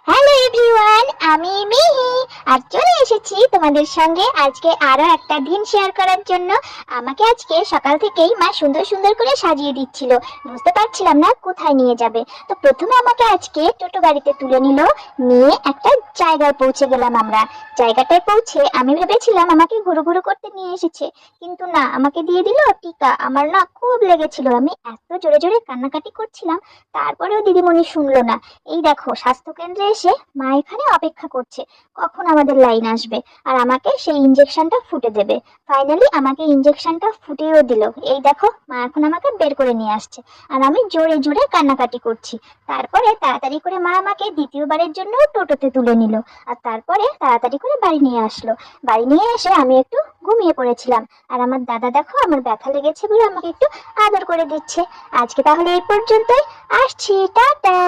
Hello everyone, আমি মিহি আর চলে এসেছি তোমাদের সঙ্গে আজকে আরো একটা দিন শেয়ার করার জন্য। আমাকে আজকে সকাল থেকেই মা সুন্দর সুন্দর করে সাজিয়ে দিচ্ছিল, বুঝতে পারছিলাম না কোথায় নিয়ে যাবে। তো প্রথমে আমাকে আজকে টোটো গাড়িতে তুলে নিয়ে একটা জায়গায় পৌঁছে গেলাম আমরা। জায়গাটায় পৌঁছে আমি ভেবেছিলাম আমাকে ঘুরু ঘুরু করতে নিয়ে এসেছে, কিন্তু না, আমাকে দিয়ে দিল টিকা। আমার না খুব লেগেছিল, আমি এত জোরে জোরে কান্নাকাটি করছিলাম, তারপরেও দিদিমণি শুনলো না। এই দেখো, স্বাস্থ্য কেন্দ্রে এসে মা এখানে অপেক্ষা করছে কখন আমাদের লাইন আসবে আর আমাকে সেই ইনজেকশনটা ফুটে দেবে। ফাইনালি আমাকে ইনজেকশনটা ফুটেও দিল। এই দেখো, মা এখন আমাকে বের করে নিয়ে আসছে আর আমি জোরে জোরে কান্নাকাটি করছি। তারপরে তাড়াতাড়ি করে মা আমাকে দ্বিতীয়বারের জন্য টোটোতে তুলে নিল আর তারপরে তাড়াতাড়ি করে বাড়ি নিয়ে আসলো। বাড়ি নিয়ে এসে আমি একটু ঘুমিয়ে পড়েছিলাম আর আমার দাদা দেখো আমার ব্যথা লেগেছে বলে আমাকে একটু আদর করে দিচ্ছে। আজকে তাহলে এই পর্যন্তই, আসছি, টাটা।